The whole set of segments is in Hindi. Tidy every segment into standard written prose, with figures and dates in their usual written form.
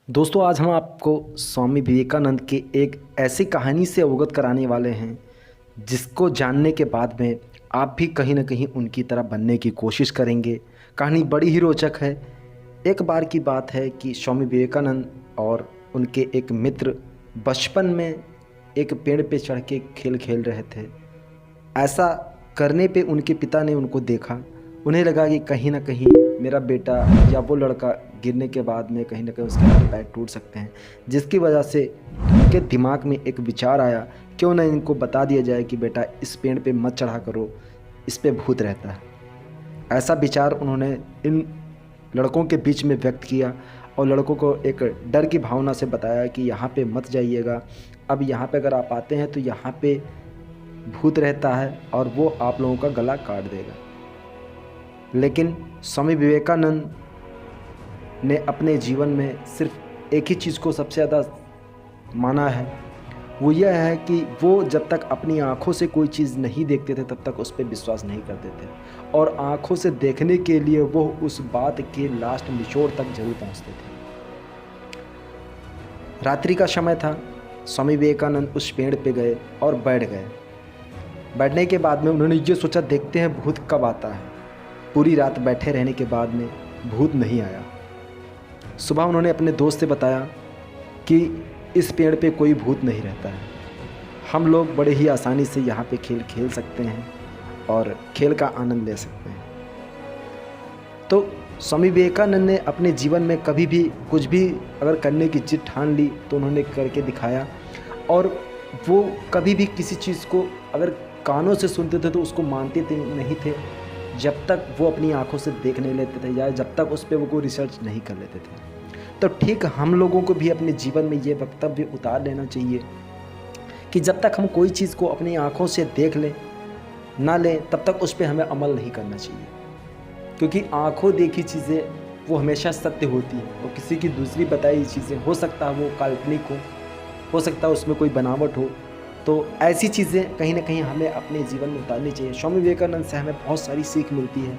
दोस्तों, आज हम आपको स्वामी विवेकानंद की एक ऐसी कहानी से अवगत कराने वाले हैं जिसको जानने के बाद में आप भी कहीं ना कहीं उनकी तरह बनने की कोशिश करेंगे। कहानी बड़ी ही रोचक है। एक बार की बात है कि स्वामी विवेकानंद और उनके एक मित्र बचपन में एक पेड़ पे चढ़ के खेल खेल रहे थे। ऐसा करने पे उनके पिता ने उनको देखा। उन्हें लगा कि कहीं ना कहीं मेरा बेटा या वो लड़का गिरने के बाद में कहीं ना कहीं उसके हाथ पैर टूट सकते हैं, जिसकी वजह से उनके दिमाग में एक विचार आया, क्यों ना इनको बता दिया जाए कि बेटा इस पेड़ पे मत चढ़ा करो, इस पे भूत रहता है। ऐसा विचार उन्होंने इन लड़कों के बीच में व्यक्त किया और लड़कों को एक डर की भावना से बताया कि यहाँ पे मत जाइएगा। अब यहाँ पे अगर आप आते हैं तो यहाँ पे भूत रहता है और वो आप लोगों का गला काट देगा। लेकिन स्वामी विवेकानंद ने अपने जीवन में सिर्फ एक ही चीज़ को सबसे ज़्यादा माना है, वो यह है कि वो जब तक अपनी आँखों से कोई चीज़ नहीं देखते थे तब तक उस पर विश्वास नहीं करते थे, और आँखों से देखने के लिए वो उस बात के लास्ट निचोड़ तक जरूर पहुँचते थे। रात्रि का समय था। स्वामी विवेकानंद उस पेड़ पे गए और बैठ गए। बैठने के बाद में उन्होंने ये सोचा, देखते हैं भूत कब आता है। पूरी रात बैठे रहने के बाद में भूत नहीं आया। सुबह उन्होंने अपने दोस्त से बताया कि इस पेड़ पे कोई भूत नहीं रहता है, हम लोग बड़े ही आसानी से यहाँ पे खेल खेल सकते हैं और खेल का आनंद ले सकते हैं। तो स्वामी विवेकानंद ने अपने जीवन में कभी भी कुछ भी अगर करने की जिद ठान ली तो उन्होंने करके दिखाया, और वो कभी भी किसी चीज़ को अगर कानों से सुनते थे तो उसको मानते थे नहीं थे जब तक वो अपनी आंखों से देख नहीं लेते थे या जब तक उस पर वो कोई रिसर्च नहीं कर लेते थे। तो ठीक हम लोगों को भी अपने जीवन में ये वक्तव्य उतार लेना चाहिए कि जब तक हम कोई चीज़ को अपनी आंखों से देख लें ना लें तब तक उस पर हमें अमल नहीं करना चाहिए, क्योंकि आंखों देखी चीज़ें वो हमेशा सत्य होती हैं और किसी की दूसरी बताई चीज़ें हो सकता है वो काल्पनिक हो सकता है उसमें कोई बनावट हो। तो ऐसी चीज़ें कहीं ना कहीं हमें अपने जीवन में उतारनी चाहिए। स्वामी विवेकानंद से हमें बहुत सारी सीख मिलती है।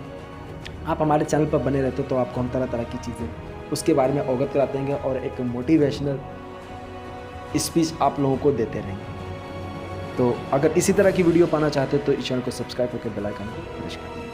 आप हमारे चैनल पर बने रहते तो आपको हम तरह तरह की चीज़ें उसके बारे में अवगत कराते रहेंगे और एक मोटिवेशनल स्पीच आप लोगों को देते रहेंगे। तो अगर इसी तरह की वीडियो पाना चाहते हो तो इस चैनल को सब्सक्राइब करके बेल आइकन को प्रेस करें।